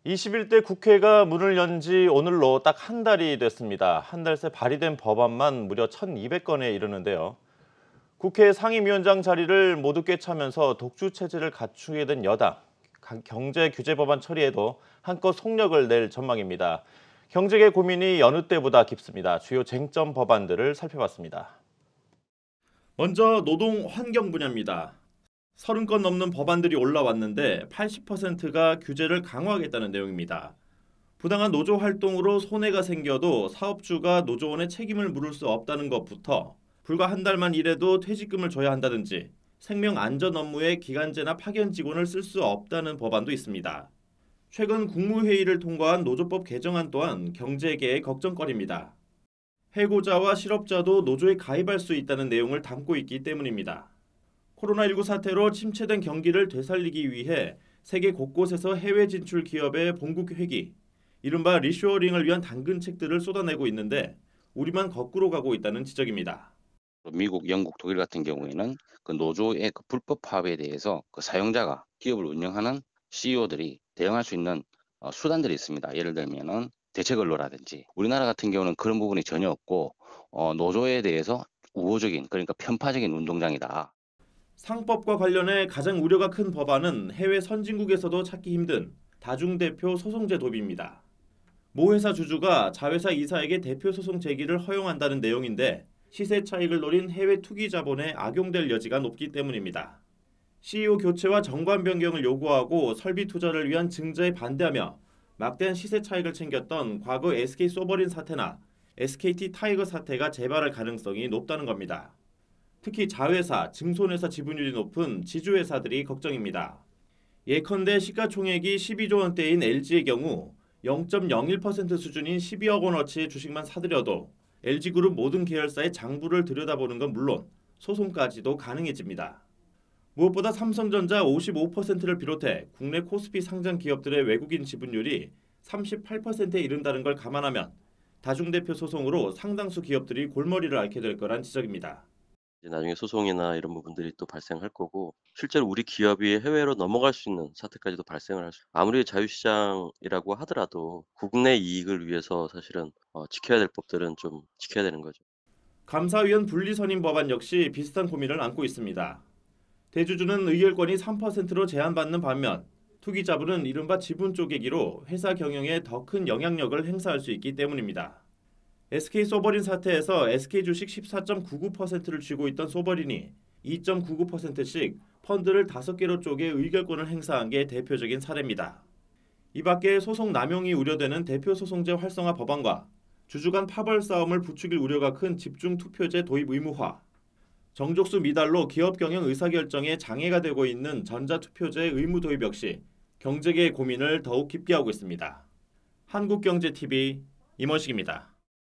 21대 국회가 문을 연 지 오늘로 딱 한 달이 됐습니다. 한 달 새 발의된 법안만 무려 1,200건에 이르는데요. 국회 상임위원장 자리를 모두 꿰차면서 독주 체제를 갖추게 된 여당. 경제 규제 법안 처리에도 한껏 속력을 낼 전망입니다. 경제계 고민이 여느 때보다 깊습니다. 주요 쟁점 법안들을 살펴봤습니다. 먼저 노동 환경 분야입니다. 30건 넘는 법안들이 올라왔는데 80%가 규제를 강화하겠다는 내용입니다. 부당한 노조 활동으로 손해가 생겨도 사업주가 노조원의 책임을 물을 수 없다는 것부터 불과 한 달만 일해도 퇴직금을 줘야 한다든지 생명 안전 업무에 기간제나 파견 직원을 쓸 수 없다는 법안도 있습니다. 최근 국무회의를 통과한 노조법 개정안 또한 경제계의 걱정거리입니다. 해고자와 실업자도 노조에 가입할 수 있다는 내용을 담고 있기 때문입니다. 코로나19 사태로 침체된 경기를 되살리기 위해 세계 곳곳에서 해외 진출 기업의 본국 회귀, 이른바 리쇼어링을 위한 당근책들을 쏟아내고 있는데 우리만 거꾸로 가고 있다는 지적입니다. 미국, 영국, 독일 같은 경우에는 그 노조의 그 불법 파업에 대해서 그 사용자가 기업을 운영하는 CEO들이 대응할 수 있는 수단들이 있습니다. 예를 들면은 대체근로라든지. 우리나라 같은 경우는 그런 부분이 전혀 없고 노조에 대해서 우호적인, 그러니까 편파적인 운동장이다. 상법과 관련해 가장 우려가 큰 법안은 해외 선진국에서도 찾기 힘든 다중대표 소송제 도입입니다. 모 회사 주주가 자회사 이사에게 대표 소송 제기를 허용한다는 내용인데 시세 차익을 노린 해외 투기 자본에 악용될 여지가 높기 때문입니다. CEO 교체와 정관 변경을 요구하고 설비 투자를 위한 증자에 반대하며 막대한 시세 차익을 챙겼던 과거 SK 소버린 사태나 SKT 타이거 사태가 재발할 가능성이 높다는 겁니다. 특히 자회사, 증손회사 지분율이 높은 지주회사들이 걱정입니다. 예컨대 시가총액이 12조 원대인 LG의 경우 0.01% 수준인 12억 원어치의 주식만 사들여도 LG그룹 모든 계열사의 장부를 들여다보는 건 물론 소송까지도 가능해집니다. 무엇보다 삼성전자 55%를 비롯해 국내 코스피 상장 기업들의 외국인 지분율이 38%에 이른다는 걸 감안하면 다중대표 소송으로 상당수 기업들이 골머리를 앓게 될 거란 지적입니다. 이제 나중에 소송이나 이런 부분들이 또 발생할 거고 실제로 우리 기업이 해외로 넘어갈 수 있는 사태까지도 발생을 할 수 아무리 자유시장이라고 하더라도 국내 이익을 위해서 사실은 지켜야 될 법들은 좀 지켜야 되는 거죠. 감사위원 분리선임 법안 역시 비슷한 고민을 안고 있습니다. 대주주는 의결권이 3%로 제한받는 반면 투기자본은 이른바 지분 쪼개기로 회사 경영에 더 큰 영향력을 행사할 수 있기 때문입니다. SK 소버린 사태에서 SK 주식 14.99%를 쥐고 있던 소버린이 2.99%씩 펀드를 5개로 쪼개 의결권을 행사한 게 대표적인 사례입니다. 이 밖에 소송 남용이 우려되는 대표소송제 활성화 법안과 주주 간 파벌 싸움을 부추길 우려가 큰 집중투표제 도입 의무화, 정족수 미달로 기업 경영 의사결정에 장애가 되고 있는 전자투표제 의무 도입 역시 경제계의 고민을 더욱 깊게 하고 있습니다. 한국경제TV 임원식입니다.